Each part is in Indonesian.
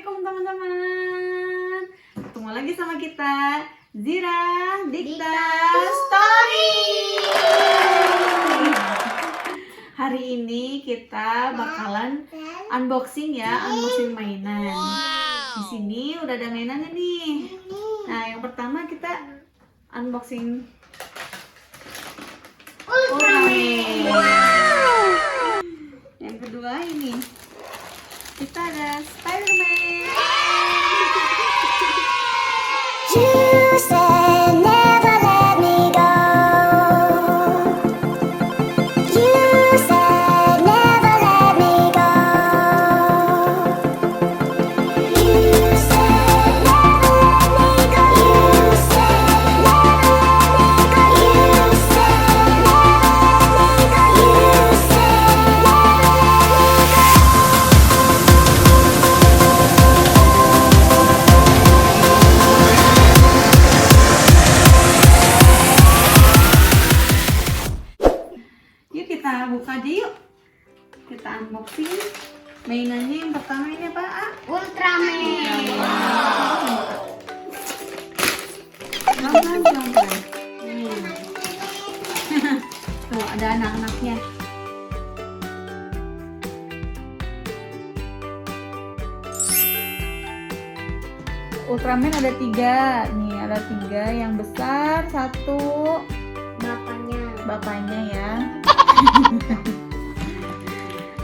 Assalamualaikum teman-teman. Ketemu lagi sama kita Zira Dikta Story. Hari ini kita bakalan unboxing unboxing mainan. Di sini udah ada mainannya nih. Nah, yang pertama kita unboxing Ultraman. Yang kedua ini kita ada Spider-Man. You said never let me go. You said never let me go. You said never let me go. You said never let me go. You said never let me go. You said never Yuk kita buka aja yuk. Kita unboxing mainannya. Yang pertama ini apa? Ultraman. Pelan-pelan. Tuh ada anak-anaknya. Ultraman ada 3. Nih ada 3 yang besar, 1 bapaknya ya.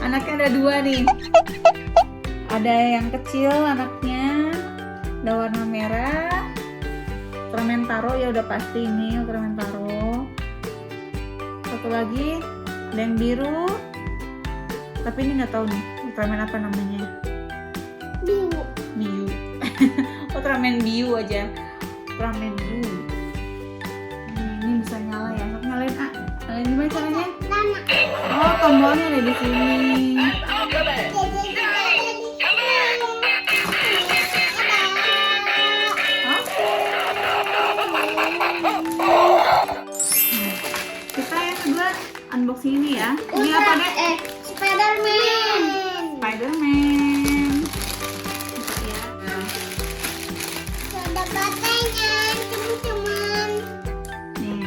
Anaknya ada 2 nih. Ada yang kecil anaknya, ada warna merah. Ultraman Taro ya udah pasti ini Ultraman Taro. Satu lagi ada yang biru. Tapi ini nggak tahu nih Ultraman apa namanya. Biu. Ultraman Biu aja. Ultraman Biu. Ini bisa nyala ya. Sok nyalain nyalain gimana caranya? Oh, tombolnya ada di sini. Kita yang kedua unboxing ini ya. Ini apa deh? Spider-Man. Spider-Man. Ya. Ada batanya, teman-teman. Nih,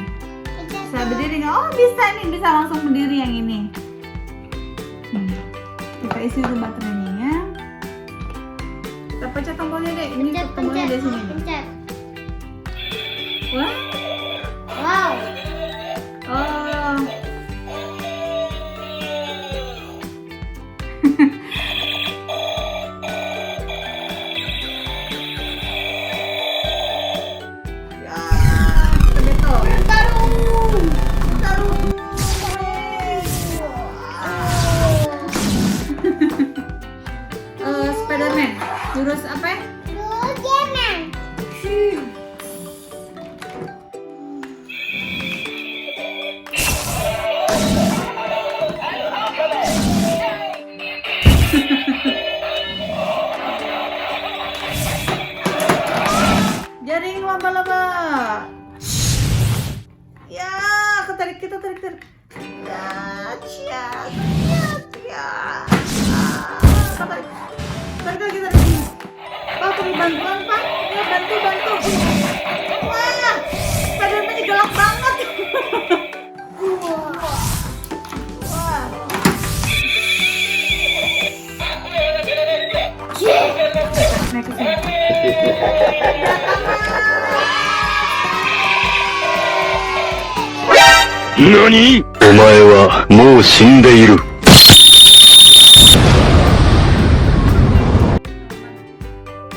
bisa berdiri nggak? Oh bisa nih, bisa langsung berdiri yang ini. Kita isi dulu baterainya. Kita pencet tombolnya deh. Ini tombolnya di sini. Pencet. Wah. Wow. Oh. Ya, betul. Tarung. Spider-Man. Jurus apa ya? Ultraman. Jaring laba-laba. Ya, ketarik. Ya, cia. Tarik lagi. Pak, perlu bantuan, Pak. Ya, bantu. Wah, Spider-Man galak banget. Wah. Naik ke sini. 何？お前はもう死んでいる。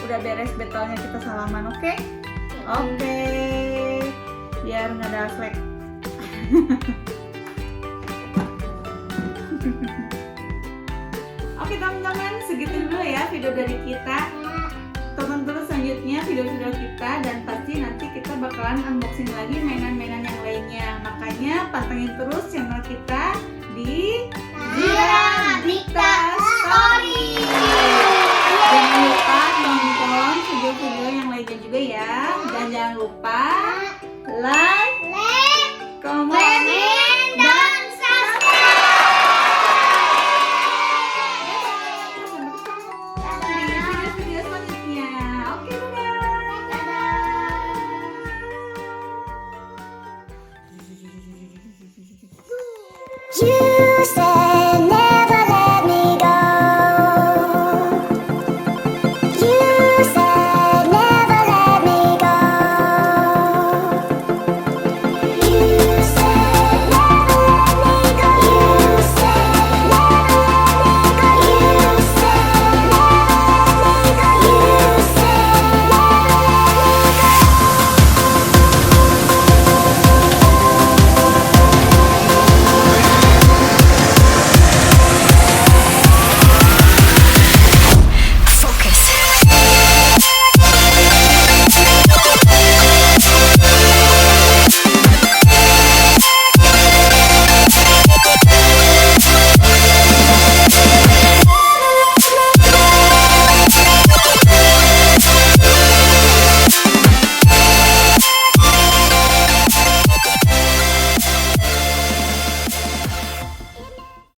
Udah beres battle-nya, kita salaman, oke? Oke. Biar nggak ada flek. Oke teman-teman, segitu dulu ya video dari kita. Tonton terus selanjutnya video-video kita, dan pasti nanti kita bakalan unboxing lagi mainan-mainan yang lainnya. Makanya pantengin terus channel kita di Zira Dikta